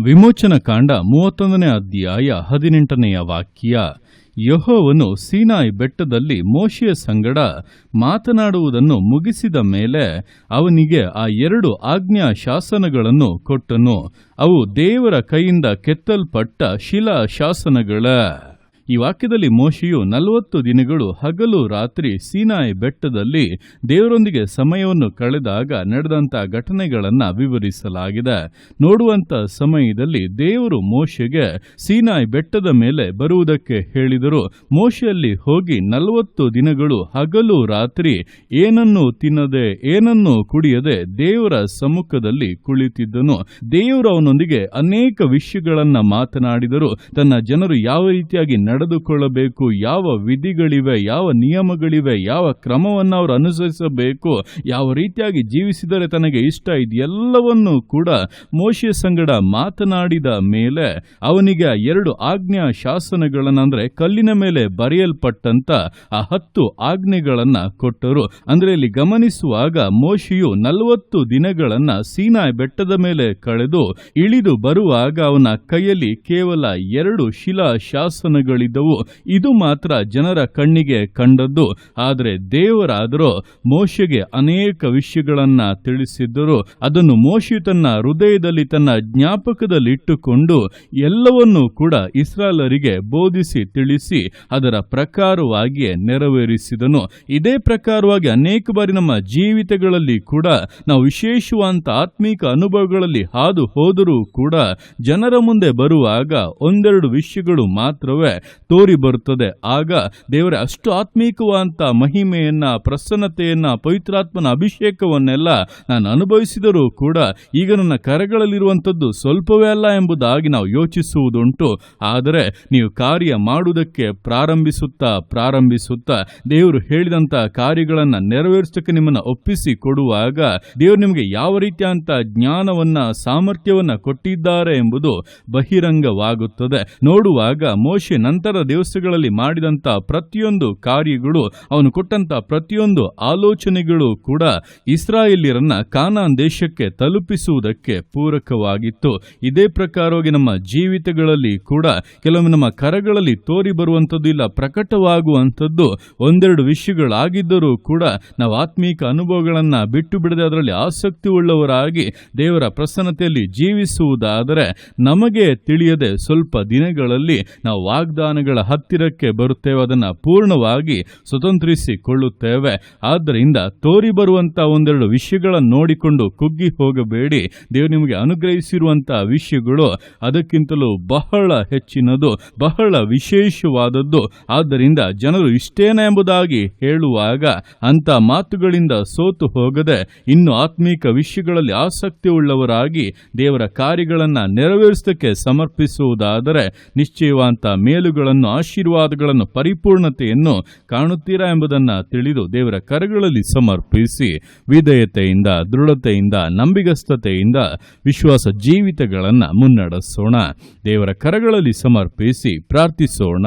ವಿಮೋಚನ ಕಾಂಡ 31ನೇ ಅಧ್ಯಾಯ 18ನೆಯ ವಾಕ್ಯ. ಯೆಹೋವನು ಸೀನಾಯಿ ಬೆಟ್ಟದಲ್ಲಿ ಮೋಶೆಯ ಸಂಗಡ ಮಾತನಾಡುವುದನ್ನು ಮುಗಿಸಿದ ಮೇಲೆ ಅವನಿಗೆ ಆ 2 ಆಜ್ಞಾ ಶಾಸನಗಳನ್ನು ಕೊಟ್ಟನು. ಅವು ದೇವರ ಕೈಯಿಂದ ಕೆತ್ತಲ್ಪಟ್ಟ ಶಿಲಾ ಶಾಸನಗಳ. ಈ ವಾಕ್ಯದಲ್ಲಿ ಮೋಶೆಯು 40 ದಿನಗಳು ಹಗಲು ರಾತ್ರಿ ಸೀನಾಯಿ ಬೆಟ್ಟದಲ್ಲಿ ದೇವರೊಂದಿಗೆ ಸಮಯವನ್ನು ಕಳೆದಾಗ ನಡೆದಂಥ ಘಟನೆಗಳನ್ನು ವಿವರಿಸಲಾಗಿದೆ. ನೋಡುವಂಥ ಸಮಯದಲ್ಲಿ ದೇವರು ಮೋಶೆಗೆ ಸೀನಾಯಿ ಬೆಟ್ಟದ ಮೇಲೆ ಬರುವುದಕ್ಕೆ ಹೇಳಿದರು. ಮೋಶೆಯಲ್ಲಿ ಹೋಗಿ 40 ದಿನಗಳು ಹಗಲು ರಾತ್ರಿ ಏನನ್ನೂ ತಿನ್ನದೆ ಏನನ್ನೂ ಕುಡಿಯದೆ ದೇವರ ಸಮ್ಮುಖದಲ್ಲಿ ಕುಳಿತಿದ್ದನು. ದೇವರು ಅವನೊಂದಿಗೆ ಅನೇಕ ವಿಷಯಗಳನ್ನು ಮಾತನಾಡಿದರು. ತನ್ನ ಜನರು ಯಾವ ರೀತಿಯಾಗಿ ನಡೆದುಕೊಳ್ಳಬೇಕು, ಯಾವ ವಿಧಿಗಳಿವೆ, ಯಾವ ನಿಯಮಗಳಿವೆ, ಯಾವ ಕ್ರಮವನ್ನು ಅವರು ಅನುಸರಿಸಬೇಕು, ಯಾವ ರೀತಿಯಾಗಿ ಜೀವಿಸಿದರೆ ತನಗೆ ಇಷ್ಟ, ಇದೆಲ್ಲವನ್ನೂ ಕೂಡ ಮೋಶೆಯ ಸಂಗಡ ಮಾತನಾಡಿದ ಮೇಲೆ ಅವನಿಗೆ 2 ಆಜ್ಞಾ ಶಾಸನಗಳನ್ನು, ಅಂದರೆ ಕಲ್ಲಿನ ಮೇಲೆ ಬರೆಯಲ್ಪಟ್ಟಂತ ಆ 10 ಆಜ್ಞೆಗಳನ್ನ ಕೊಟ್ಟರು. ಅಂದ್ರೆ ಇಲ್ಲಿ ಗಮನಿಸುವಾಗ ಮೋಶೆಯು 40 ದಿನಗಳನ್ನ ಸೀನಾಯಿ ಬೆಟ್ಟದ ಮೇಲೆ ಕಳೆದು ಇಳಿದು ಬರುವಾಗ ಅವನ ಕೈಯಲ್ಲಿ ಕೇವಲ 2 ಶಿಲಾ ಶಾಸನಗಳಿದ್ದವು. ಇದು ಮಾತ್ರ ಜನರ ಕಣ್ಣಿಗೆ ಕಂಡದ್ದು. ಆದರೆ ದೇವರಾದರೂ ಮೋಶೆಗೆ ಅನೇಕ ವಿಷಯಗಳನ್ನ ತಿಳಿಸಿದ್ದರು. ಅದನ್ನು ಮೋಶೆ ತನ್ನ ಹೃದಯದಲ್ಲಿ ತನ್ನ ಜ್ಞಾಪಕದಲ್ಲಿ ಇಟ್ಟುಕೊಂಡು ಎಲ್ಲವನ್ನೂ ಕೂಡ ಇಸ್ರಾಯೇಲರಿಗೆ ಬೋಧಿಸಿ ತಿಳಿಸಿ ಅದರ ಪ್ರಕಾರವಾಗಿಯೇ ನೆರವೇರಿಸಿದನು. ಇದೇ ಪ್ರಕಾರವಾಗಿ ಅನೇಕ ಬಾರಿ ನಮ್ಮ ಜೀವಿತಗಳಲ್ಲಿ ಕೂಡ ನಾವು ವಿಶೇಷವಾದ ಆತ್ಮೀಕ ಅನುಭವಗಳಲ್ಲಿ ಹಾದು ಹೋದರೂ ಕೂಡ ಜನರ ಮುಂದೆ ಬರುವಾಗ 1-2 ವಿಷಯಗಳು ಮಾತ್ರವೇ ತೋರಿ ಬರುತ್ತದೆ. ಆಗ ದೇವರ ಅಷ್ಟು ಆತ್ಮೀಕವಾದಂಥ ಮಹಿಮೆಯನ್ನ, ಪ್ರಸನ್ನತೆಯನ್ನ, ಪವಿತ್ರಾತ್ಮನ ಅಭಿಷೇಕವನ್ನೆಲ್ಲ ನಾನು ಅನುಭವಿಸಿದರೂ ಕೂಡ ಈಗ ನನ್ನ ಕರಗಳಲ್ಲಿರುವಂಥದ್ದು ಸ್ವಲ್ಪವೇ ಅಲ್ಲ ಎಂಬುದಾಗಿ ನಾವು ಯೋಚಿಸುವುದುಂಟು. ಆದರೆ ನೀವು ಕಾರ್ಯ ಮಾಡುವುದಕ್ಕೆ ಪ್ರಾರಂಭಿಸುತ್ತಾ ದೇವರು ಹೇಳಿದಂಥ ಕಾರ್ಯಗಳನ್ನು ನೆರವೇರಿಸಕ್ಕೆ ನಿಮ್ಮನ್ನು ಒಪ್ಪಿಸಿ ಕೊಡುವಾಗ ದೇವರು ನಿಮಗೆ ಯಾವ ರೀತಿಯಂತ ಜ್ಞಾನವನ್ನ, ಸಾಮರ್ಥ್ಯವನ್ನ ಕೊಟ್ಟಿದ್ದಾರೆ ಎಂಬುದು ಬಹಿರಂಗವಾಗುತ್ತದೆ. ನೋಡುವಾಗ ಮೋಶೆ ನಂತರ ದಿವಸಗಳಲ್ಲಿ ಮಾಡಿದಂಥ ಪ್ರತಿಯೊಂದು ಕಾರ್ಯಗಳು, ಅವನು ಕೊಟ್ಟಂತ ಪ್ರತಿಯೊಂದು ಆಲೋಚನೆಗಳು ಕೂಡ ಇಸ್ರಾಯೇಲ್ಯರನ್ನ ಕಾನಾನ್ ದೇಶಕ್ಕೆ ತಲುಪಿಸುವುದಕ್ಕೆ ಪೂರಕವಾಗಿತ್ತು. ಇದೇ ಪ್ರಕಾರವಾಗಿ ನಮ್ಮ ಜೀವಿತಗಳಲ್ಲಿ ಕೂಡ ಕೆಲವೊಮ್ಮೆ ನಮ್ಮ ಕರಗಳಲ್ಲಿ ತೋರಿ ಬರುವಂಥದ್ದು ಇಲ್ಲ, ಪ್ರಕಟವಾಗುವಂಥದ್ದು 1-2 ವಿಷಯಗಳಾಗಿದ್ದರೂ ಕೂಡ ನಾವು ಆತ್ಮೀಕ ಅನುಭವಗಳನ್ನು ಬಿಟ್ಟು ಬಿಡದೆ ಅದರಲ್ಲಿ ಆಸಕ್ತಿ ಉಳ್ಳವರಾಗಿ ದೇವರ ಪ್ರಸನ್ನತೆಯಲ್ಲಿ ಜೀವಿಸುವುದಾದರೆ ನಮಗೆ ತಿಳಿಯದೆ ಸ್ವಲ್ಪ ದಿನಗಳಲ್ಲಿ ನಾವು ವಾಗ್ದಾನಗಳ ಹತ್ತಿರಕ್ಕೆ ಬರುತ್ತೇವೆ, ಅದನ್ನು ಪೂರ್ಣವಾಗಿ ಸ್ವತಂತ್ರಿಸಿಕೊಳ್ಳುತ್ತೇವೆ. ಆದ್ದರಿಂದ ತೋರಿ ಬರುವಂಥ 1-2 ವಿಷಯಗಳನ್ನು ನೋಡಿಕೊಂಡು ಕುಗ್ಗಿ ಹೋಗಬೇಡಿ. ದೇವರು ನಿಮಗೆ ಅನುಗ್ರಹಿಸಿರುವಂತಹ ವಿಷಯಗಳು ಅದಕ್ಕಿಂತಲೂ ಬಹಳ ಹೆಚ್ಚಿನದು, ಬಹಳ ವಿಶೇಷವಾದದ್ದು. ಆದ್ದರಿಂದ ಜನರು ಇಷ್ಟೇನ ಎಂಬುದಾಗಿ ಹೇಳುವಾಗ ಅಂತ ಮಾತುಗಳಿಂದ ಸೋತು ಹೋಗದೆ ಇನ್ನು ಆತ್ಮೀಕ ವಿಷಯಗಳಲ್ಲಿ ಆಸಕ್ತಿ ಉಳ್ಳವರಾಗಿ ದೇವರ ಕಾರ್ಯಗಳನ್ನು ನೆರವೇರಿಸಲಿಕ್ಕೆ ಸಮರ್ಪಿಸುವುದಾದರೆ ನಿಶ್ಚಯವಾದ ಮೇಲುಗಳನ್ನು, ಆಶೀರ್ವಾದಗಳನ್ನು, ಪರಿಪೂರ್ಣತೆಯನ್ನು ಕಾಣುತ್ತೀರಾ ಎಂಬುದನ್ನು ತಿಳಿದು ದೇವರ ಕರಗಳಲ್ಲಿ ಸಮರ್ಪಿಸಿ ವಿಧೇಯತೆಯಿಂದ, ದೃಢತೆಯಿಂದ, ನಂಬಿಗಸ್ತತೆಯಿಂದ ವಿಶ್ವಾಸ ಜೀವಿತಗಳನ್ನು ಮುನ್ನಡೆಸೋಣ. ದೇವರ ಕರಗಳಲ್ಲಿ ಸಮರ್ಪಿಸಿ ಪ್ರಾರ್ಥಿಸೋಣ.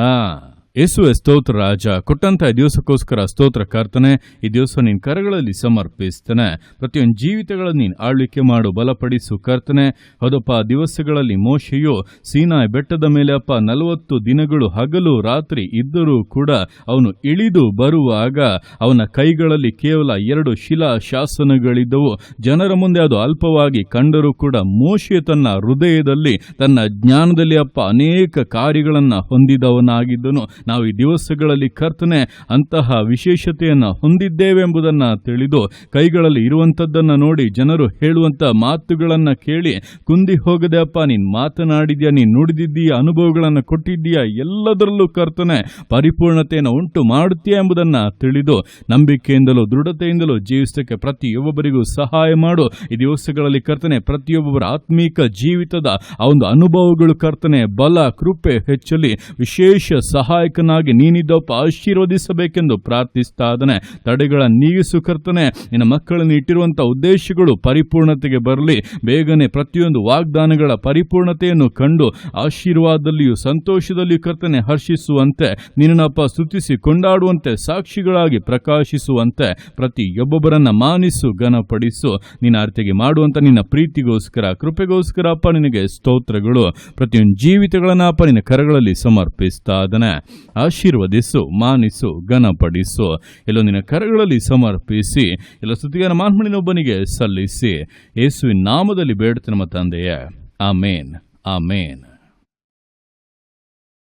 ಯೇಸುವೆ ಸ್ತೋತ್ರ ರಾಜ, ಕೊಟ್ಟಂತ ದಿವಸಕ್ಕೋಸ್ಕರ ಸ್ತೋತ್ರ ಕರ್ತನೆ. ಈ ದಿವಸ ನಿನ್ನ ಕರಗಳಲ್ಲಿ ಸಮರ್ಪಿಸ್ತೇನೆ. ಪ್ರತಿಯೊಂದು ಜೀವಿತಗಳನ್ನು ನೀನು ಆಳ್ವಿಕೆ ಮಾಡು, ಬಲಪಡಿಸು ಕರ್ತನೆ. ಹೌದಪ್ಪ, ದಿವಸಗಳಲ್ಲಿ ಮೋಶೆಯು ಸೀನಾಯಿ ಬೆಟ್ಟದ ಮೇಲೆ 40 ದಿನಗಳು ಹಗಲು ರಾತ್ರಿ ಇದ್ದರೂ ಕೂಡ ಅವನು ಇಳಿದು ಬರುವಾಗ ಅವನ ಕೈಗಳಲ್ಲಿ ಕೇವಲ 2 ಶಿಲಾ ಶಾಸನಗಳಿದ್ದವು. ಜನರ ಮುಂದೆ ಅದು ಅಲ್ಪವಾಗಿ ಕಂಡರೂ ಕೂಡ ಮೋಶೆ ತನ್ನ ಹೃದಯದಲ್ಲಿ, ತನ್ನ ಜ್ಞಾನದಲ್ಲಿ ಅನೇಕ ಕಾರ್ಯಗಳನ್ನು ಹೊಂದಿದವನಾಗಿದ್ದನು. ನಾವು ಈ ದಿವಸಗಳಲ್ಲಿ ಕರ್ತನೆ ಅಂತಹ ವಿಶೇಷತೆಯನ್ನು ಹೊಂದಿದ್ದೇವೆ ಎಂಬುದನ್ನು ತಿಳಿದು ಕೈಗಳಲ್ಲಿ ಇರುವಂಥದ್ದನ್ನು ನೋಡಿ ಜನರು ಹೇಳುವಂಥ ಮಾತುಗಳನ್ನು ಕೇಳಿ ಕುಂದಿ ಹೋಗದೆ ನೀನು ಮಾತನಾಡಿದ್ಯಾ, ನೀನು ನುಡಿದಿದ್ದೀಯ, ಅನುಭವಗಳನ್ನು ಕೊಟ್ಟಿದ್ದೀಯಾ, ಎಲ್ಲದರಲ್ಲೂ ಕರ್ತನೆ ಪರಿಪೂರ್ಣತೆಯನ್ನು ಉಂಟು ಮಾಡುತ್ತೀಯಾ ಎಂಬುದನ್ನು ತಿಳಿದು ನಂಬಿಕೆಯಿಂದಲೂ ದೃಢತೆಯಿಂದಲೂ ಜೀವಿಸಕ್ಕೆ ಪ್ರತಿಯೊಬ್ಬರಿಗೂ ಸಹಾಯ ಮಾಡು. ಈ ದಿವಸಗಳಲ್ಲಿ ಕರ್ತನೆ ಪ್ರತಿಯೊಬ್ಬರ ಆತ್ಮೀಕ ಜೀವಿತದ ಆ ಒಂದು ಅನುಭವಗಳು ಕರ್ತನೆ ಬಲ, ಕೃಪೆ ಹೆಚ್ಚಲಿ, ವಿಶೇಷ ಸಹಾಯಕ ನಾಯಕನಾಗಿ ನೀನಿದ್ದಪ್ಪ ಆಶೀರ್ವದಿಸಬೇಕೆಂದು ಪ್ರಾರ್ಥಿಸ್ತಾ ಇದ್ದಾನೆ. ತಡೆಗಳ ನೀಗಿಸು ಕರ್ತನೆ. ನಿನ್ನ ಮಕ್ಕಳನ್ನು ಇಟ್ಟಿರುವಂಥ ಉದ್ದೇಶಗಳು ಪರಿಪೂರ್ಣತೆಗೆ ಬರಲಿ. ಬೇಗನೆ ಪ್ರತಿಯೊಂದು ವಾಗ್ದಾನಗಳ ಪರಿಪೂರ್ಣತೆಯನ್ನು ಕಂಡು ಆಶೀರ್ವಾದದಲ್ಲಿಯೂ ಸಂತೋಷದಲ್ಲಿಯೂ ಕರ್ತನೆ ಹರ್ಷಿಸುವಂತೆ, ನಿನ್ನಪ್ಪ ಸ್ತುತಿಸಿ ಕೊಂಡಾಡುವಂತೆ, ಸಾಕ್ಷಿಗಳಾಗಿ ಪ್ರಕಾಶಿಸುವಂತೆ ಪ್ರತಿಯೊಬ್ಬೊಬ್ಬರನ್ನ ಮಾನಿಸು, ಘನಪಡಿಸು. ನಿನ್ನ ಅರ್ಥಿಗೆ ಮಾಡುವಂತ ನಿನ್ನ ಪ್ರೀತಿಗೋಸ್ಕರ, ಕೃಪೆಗೋಸ್ಕರ ಅಪ್ಪ ನಿನಗೆ ಸ್ತೋತ್ರಗಳು. ಪ್ರತಿಯೊಂದು ಜೀವಿತಗಳನ್ನ ಅಪ್ಪ ನಿನ್ನ ಕರಗಳಲ್ಲಿ ಸಮರ್ಪಿಸ್ತಾ ಇದ್ದಾನೆ. ಆಶೀರ್ವದಿಸು, ಮಾನಿಸು, ಘನಪಡಿಸು. ಎಲ್ಲೋ ನಿನ್ನ ಕರಗಳಲ್ಲಿ ಸಮರ್ಪಿಸಿ ಎಲ್ಲ ಸ್ತುತಿಗಾನ ಮಾನ್ಮಣಿನೊಬ್ಬನಿಗೆ ಸಲ್ಲಿಸಿ ಯೇಸುವಿನ ನಾಮದಲ್ಲಿ ಬೇಡ್ತೇನೆ ನಮ್ಮ ತಂದೆಯೇ. ಆಮೇನ್, ಆಮೇನ್.